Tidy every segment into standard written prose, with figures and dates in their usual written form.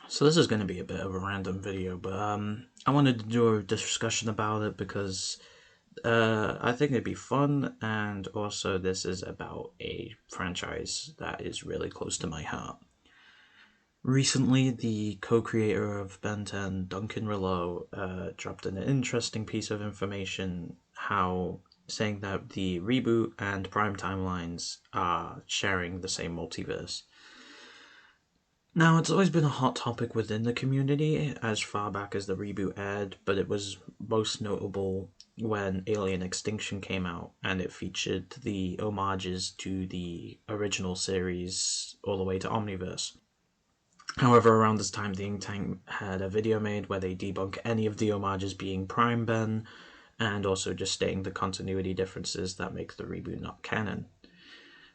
So this is going to be a bit of a random video, but I wanted to do a discussion about it because I think it'd be fun, and also this is about a franchise that is really close to my heart. Recently, the co-creator of Ben 10, Duncan Rouleau, dropped an interesting piece of information, saying that the reboot and prime timelines are sharing the same multiverse. Now, it's always been a hot topic within the community as far back as the reboot aired, but it was most notable when Alien Extinction came out, and it featured the homages to the original series all the way to Omniverse. However, around this time, the Ink Tank had a video made where they debunk any of the homages being Prime Ben, and also just stating the continuity differences that make the reboot not canon.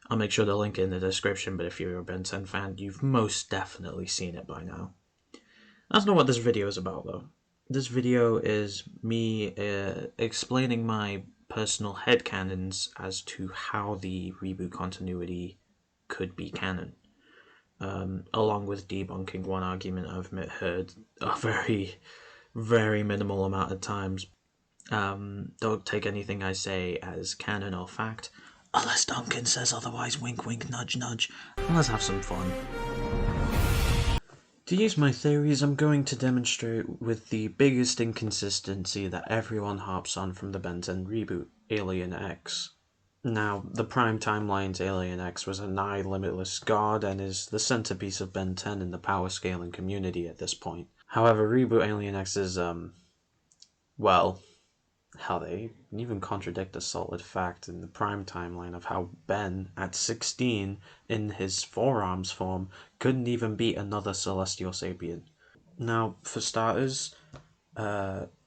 I'll make sure to link it in the description, but if you're a Ben 10 fan, you've most definitely seen it by now. That's not what this video is about, though. This video is me explaining my personal headcanons as to how the reboot continuity could be canon. Along with debunking one argument I've heard a very, very minimal amount of times. Don't take anything I say as canon or fact, unless Duncan says otherwise, wink wink nudge nudge. Let's have some fun. To use my theories, I'm going to demonstrate with the biggest inconsistency that everyone harps on from the Ben 10 reboot, Alien X. Now, the prime timeline's Alien X was a nigh limitless god and is the centerpiece of Ben 10 in the power scaling community at this point. However, Reboot Alien X is, well, how they even contradict a solid fact in the prime timeline of how Ben, at 16, in his forearms form, couldn't even beat another celestial sapien. Now, for starters,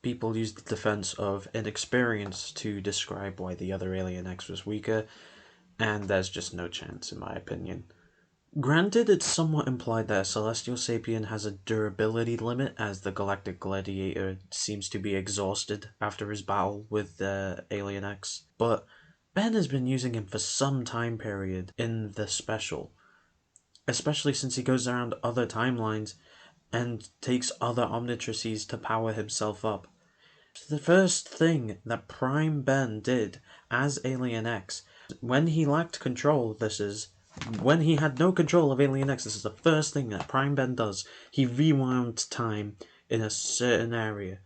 people use the defense of inexperience to describe why the other Alien X was weaker, and there's just no chance in my opinion. Granted, it's somewhat implied that a celestial sapien has a durability limit, as the Galactic Gladiator seems to be exhausted after his battle with Alien X, but Ben has been using him for some time period in the special, especially since he goes around other timelines and takes other Omnitrices to power himself up. The first thing that Prime Ben did as Alien X, when he lacked control, when he had no control of Alien X, this is the first thing that Prime Ben does. He rewound time in a certain area.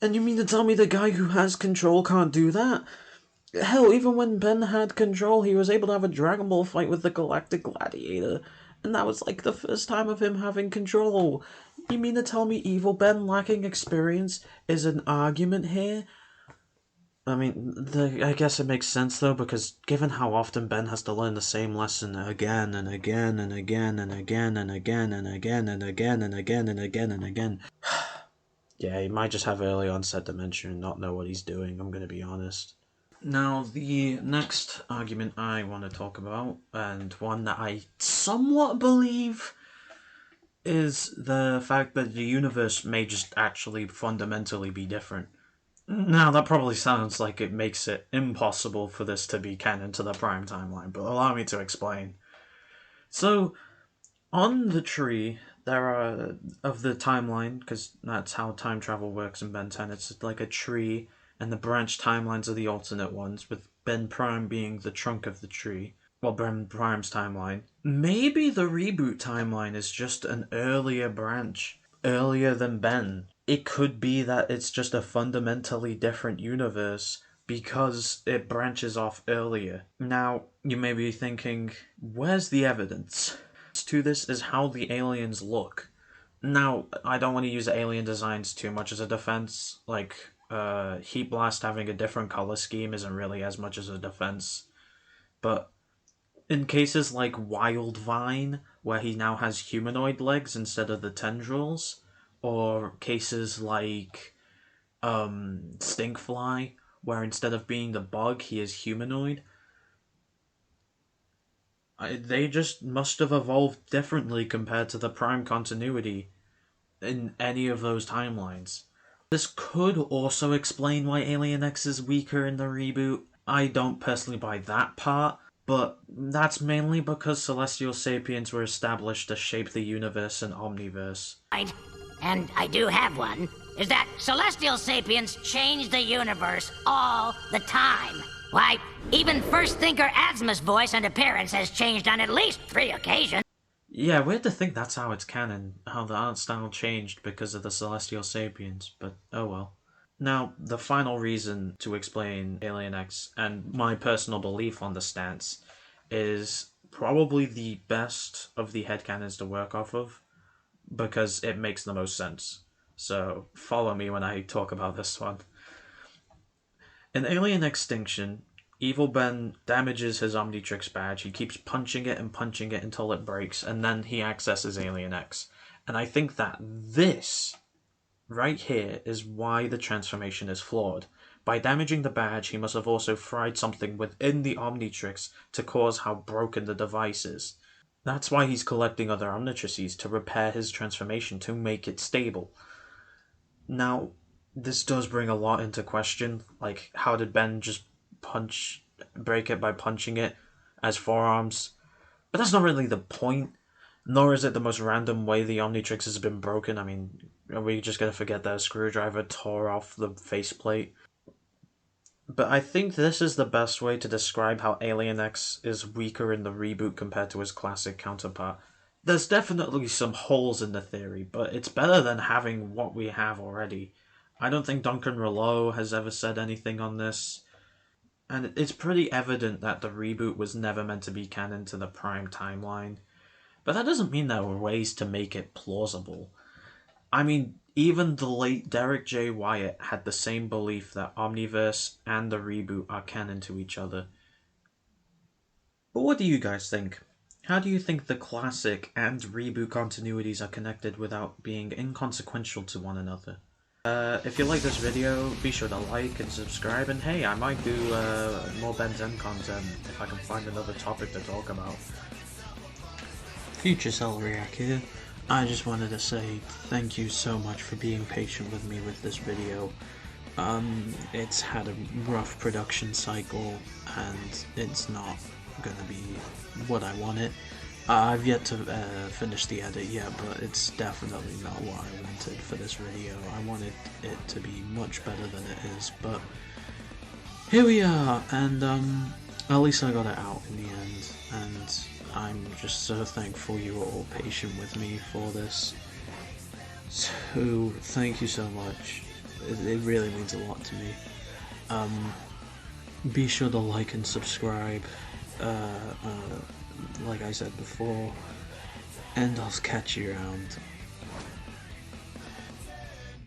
And you mean to tell me the guy who has control can't do that? Hell, even when Ben had control, he was able to have a Dragon Ball fight with the Galactic Gladiator, and that was like the first time of him having control. You mean to tell me Evil Ben lacking experience is an argument here? I mean, I guess it makes sense though, because given how often Ben has to learn the same lesson again and again and again and again and again and again and again and again and again and again. Yeah, he might just have early onset dementia and not know what he's doing, I'm gonna be honest. Now, the next argument I want to talk about, and one that I somewhat believe, is the fact that the universe may just actually fundamentally be different. Now, that probably sounds like it makes it impossible for this to be canon to the prime timeline, but allow me to explain. So, on the tree, there are, of the timeline, because that's how time travel works in Ben 10, it's like a tree, and the branch timelines are the alternate ones, with Ben Prime being the trunk of the tree. Well, Ben Prime's timeline. Maybe the reboot timeline is just an earlier branch, earlier than Ben. It could be that it's just a fundamentally different universe because it branches off earlier. Now, you may be thinking, where's the evidence? To this is how the aliens look. Now, I don't want to use alien designs too much as a defense, like, Heat Blast having a different color scheme isn't really as much as a defense. But in cases like Wildvine, where he now has humanoid legs instead of the tendrils, or cases like Stinkfly, where instead of being the bug, he is humanoid, They just must have evolved differently compared to the Prime continuity in any of those timelines. This could also explain why Alien X is weaker in the reboot. I don't personally buy that part, but that's mainly because Celestial Sapiens were established to shape the universe and Omniverse. And I do have one, is that Celestial Sapiens change the universe all the time. Why, even First Thinker Asma's voice and appearance has changed on at least 3 occasions. Yeah, weird to think that's how it's canon, how the art style changed because of the Celestial Sapiens, but oh well. Now, the final reason to explain Alien X, and my personal belief on the stance, is probably the best of the headcanons to work off of, because it makes the most sense. So, follow me when I talk about this one. In Alien Extinction, Evil Ben damages his Omnitrix badge. He keeps punching it until it breaks, and then he accesses Alien X. And I think that this, right here, is why the transformation is flawed. By damaging the badge, he must have also fried something within the Omnitrix to cause how broken the device is. That's why he's collecting other Omnitrices, to repair his transformation, to make it stable. Now, this does bring a lot into question, like how did Ben just break it by punching it as forearms? But that's not really the point, nor is it the most random way the Omnitrix has been broken. I mean, are we just gonna forget that a screwdriver tore off the faceplate? But I think this is the best way to describe how Alien X is weaker in the reboot compared to his classic counterpart. There's definitely some holes in the theory, but it's better than having what we have already. I don't think Duncan Rouleau has ever said anything on this, and it's pretty evident that the reboot was never meant to be canon to the Prime timeline. But that doesn't mean there were ways to make it plausible. I mean, even the late Derek J. Wyatt had the same belief that Omniverse and the reboot are canon to each other. But what do you guys think? How do you think the classic and reboot continuities are connected without being inconsequential to one another? If you like this video, be sure to like and subscribe, and hey, I might do more Ben 10 content if I can find another topic to talk about. Future Cellariac here. I just wanted to say thank you so much for being patient with me with this video. It's had a rough production cycle, and it's not gonna be what I wanted. I've yet to finish the edit yet, but it's definitely not what I wanted for this video. I wanted it to be much better than it is, but here we are, and at least I got it out in the end, and I'm just so thankful you were all patient with me for this. So, thank you so much. It really means a lot to me. Be sure to like and subscribe. Like I said before, and I'll catch you around.